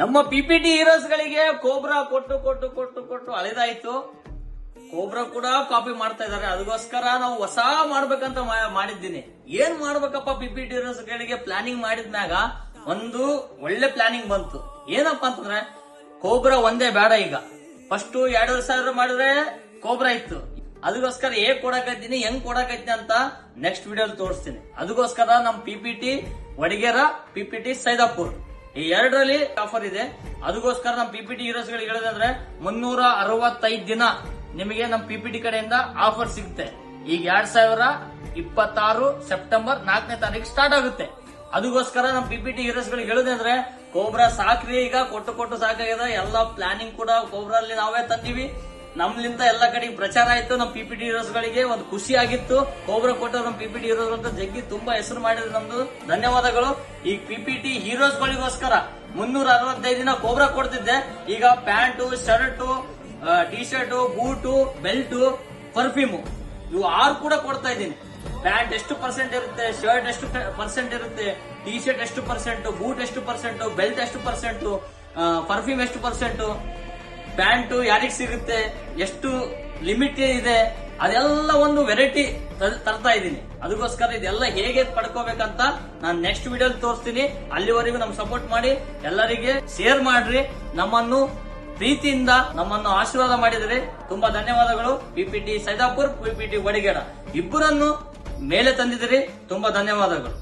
ನಮ್ಮ PPT heroes ಗಳಿಗೆ cobra ಕೊಟ್ಟು ಕೊಟ್ಟು ಕೊಟ್ಟು ಕೊಟ್ಟು ಹಳೆದಾಯ್ತು. ಕೋಬ್ರಾ ಕೂಡ ಕಾಪಿ ಮಾಡ್ತಾ ಇದಾರೆ. ಅದಕ್ಕೋಸ್ಕರ ನಾವು ಹೊಸ ಮಾಡ್ಬೇಕಂತ ಮಾಡಿದ್ದೀನಿ. ಏನ್ ಮಾಡ್ಬೇಕಪ್ಪ ಪಿಪಿಟಿ ಹೀರೋಸ್ ಗಳಿಗೆ ಪ್ಲಾನಿಂಗ್ ಮಾಡಿದ್ಮ್ಯಾಗ ಒಂದು ಒಳ್ಳೆ ಪ್ಲಾನಿಂಗ್ ಬಂತು. ಏನಪ್ಪಾ ಅಂತಂದ್ರೆ ಕೋಬ್ರಾ ಒಂದೇ ಬೇಡ. ಈಗ ಫಸ್ಟ್ 2,500 ಮಾಡಿದ್ರೆ ಕೋಬ್ರಾ ಇತ್ತು. ಅದಕ್ಕೋಸ್ಕರ ಹೇಗ್ ಕೊಡಕತ್ತೀನಿ, ಹೆಂಗ್ ಕೊಡಕತ್ತೀನಿ ಅಂತ ನೆಕ್ಸ್ಟ್ ವಿಡಿಯೋಲಿ ತೋರಿಸ್ತೀನಿ. ಅದಕ್ಕೋಸ್ಕರ ನಮ್ ಪಿಪಿಟಿ ವಡಿಗೇರ, ಪಿಪಿಟಿ ಸೈದಾಪುರ್ ಈ ಎರಡರಲ್ಲಿ ಆಫರ್ ಇದೆ. ಅದಕ್ಕೋಸ್ಕರ ನಮ್ ಪಿಪಿಟಿ ಹೀರೋಸ್ ಗಳಿಗೆ ಹೇಳೋದಂದ್ರೆ 365 ದಿನ ನಿಮಗೆ ನಮ್ ಪಿಪಿಟಿ ಕಡೆಯಿಂದ ಆಫರ್ ಸಿಗುತ್ತೆ. ಈಗ 2026 ಸೆಪ್ಟೆಂಬರ್ 4ನೇ ತಾರೀಕು ಸ್ಟಾರ್ಟ್ ಆಗುತ್ತೆ. ಅದಕ್ಕೋಸ್ಕರ ನಮ್ ಪಿಪಿಟಿ ಹೀರೋಸ್ ಗಳಿಗೆ ಹೇಳೋದಂದ್ರೆ ಕೋಬ್ರಾ ಸಾಕ್ರಿ. ಈಗ ಕೊಟ್ಟು ಕೊಟ್ಟು ಸಾಕಾಗಿದೆ. ಎಲ್ಲ ಪ್ಲಾನಿಂಗ್ ಕೂಡ ಕೋಬ್ರಾ ಅಲ್ಲಿ ನಾವೇ ತಂದಿವಿ. ನಮ್ಲಿಂದ ಎಲ್ಲ ಕಡೆಗೆ ಪ್ರಚಾರ ಆಯ್ತು. ನಮ್ ಪಿಪಿಟಿ ಹೀರೋಸ್ ಗಳಿಗೆ ಒಂದು ಖುಷಿ ಆಗಿತ್ತು. ಕೋಬ್ರಾ ಕೊಟ್ಟು ನಮ್ ಪಿಪಿಟಿ ಹೀರೋಸ್ ಅಂತ ಜಗ್ಗಿ ತುಂಬಾ ಹೆಸರು ಮಾಡಿದ್ರೆ ನಮ್ದು ಧನ್ಯವಾದಗಳು. ಈ ಪಿಪಿಟಿ ಹೀರೋಸ್ ಗಳಿಗೋಸ್ಕರ 365 ದಿನ ಕೋಬ್ರಾ ಕೊಡ್ತಿದ್ದೆ. ಈಗ pant, shirt, T shirt, boot, belt, perfume ಇವು 6 ಕೂಡ ಕೊಡ್ತಾ ಇದ್ದೀನಿ. ಪ್ಯಾಂಟ್ ಎಷ್ಟು ಪರ್ಸೆಂಟ್ ಇರುತ್ತೆ, ಶರ್ಟ್ ಎಷ್ಟು ಪರ್ಸೆಂಟ್ ಇರುತ್ತೆ, ಟಿ ಶರ್ಟ್ ಎಷ್ಟು ಪರ್ಸೆಂಟ್, ಬೂಟ್ ಎಷ್ಟು ಪರ್ಸೆಂಟ್, ಬೆಲ್ಟ್ ಎಷ್ಟು ಪರ್ಸೆಂಟ್, ಪರ್ಫ್ಯೂಮ್ ಎಷ್ಟು ಪರ್ಸೆಂಟ್, ಪ್ಯಾಂಟು ಯಾರಿಗೆ ಸಿಗುತ್ತೆ, ಎಷ್ಟು ಲಿಮಿಟ್ ಇದೆ, ಅದೆಲ್ಲ ಒಂದು ವೆರೈಟಿ ತರ್ತಾ ಇದ್ದೀನಿ. ಅದಕ್ಕೋಸ್ಕರ ಇದೆಲ್ಲ ಹೇಗೆ ಪಡ್ಕೋಬೇಕಂತ ನಾನು ನೆಕ್ಸ್ಟ್ ವಿಡಿಯೋಲಿ ತೋರಿಸ್ತೀನಿ. ಅಲ್ಲಿವರೆಗೂ ನಮ್ ಸಪೋರ್ಟ್ ಮಾಡಿ, ಎಲ್ಲರಿಗೆ ಶೇರ್ ಮಾಡ್ರಿ. ನಮ್ಮನ್ನು ಪ್ರೀತಿಯಿಂದ ನಮ್ಮನ್ನು ಆಶೀರ್ವಾದ ಮಾಡಿದರೆ ತುಂಬಾ ಧನ್ಯವಾದಗಳು. ಪಿಪಿಟಿ ಸೈದಾಪುರ್, ಪಿಪಿಟಿ ವಡಿಗೇರ ಇಬ್ಬರನ್ನು ಮೇಲೆ ತಂದಿದ್ದೀರಿ. ತುಂಬಾ ಧನ್ಯವಾದಗಳು.